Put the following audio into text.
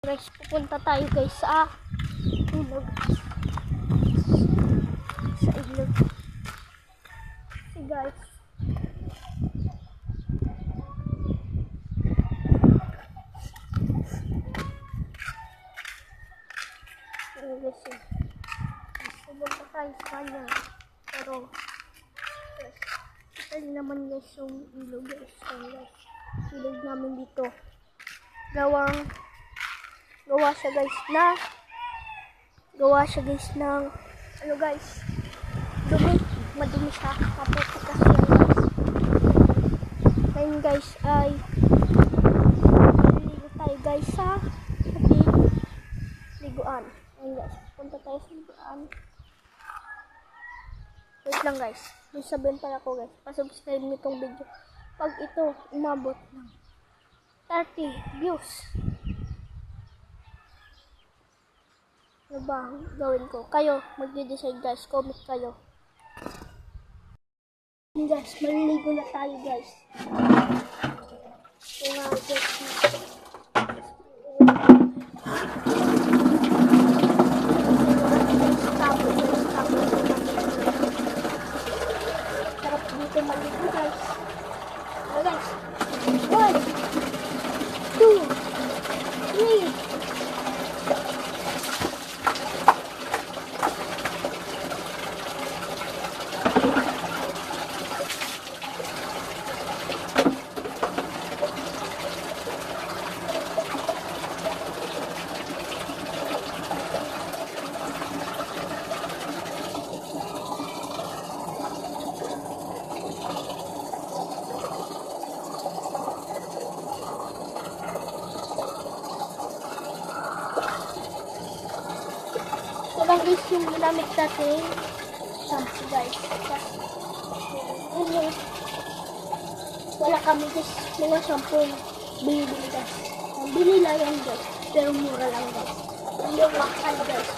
Guys, pupunta tayo guys sa ilog. Sa ilog. Si guys. Ano guys yun? Pupunta tayo sa kanya. Pero guys, ito naman guys yung ilog guys. Ilog namin dito. Gawa siya guys ng ano guys, madumi siya, tapos kasi guys, ngayon guys ay liligo tayo guys sa liguan. Ngayon guys, punta tayo sa liguan. Wait lang guys, may sabihin pala ko guys, pasubscribe nitong video pag ito umabot ng 30 views. Ano ba gawin ko? Kayo, magde-decide guys. Comment kayo. Guys, maliligo na tayo guys. So nga guys. Sarap dito maligo guys. Oh guys. 1, 2, 3. Sobrang is yung ginamit natin shampoo guys. Wala kami guys mga shampoo bili guys. Bili lang yan guys, pero mura lang guys. Hindi yung mahal guys.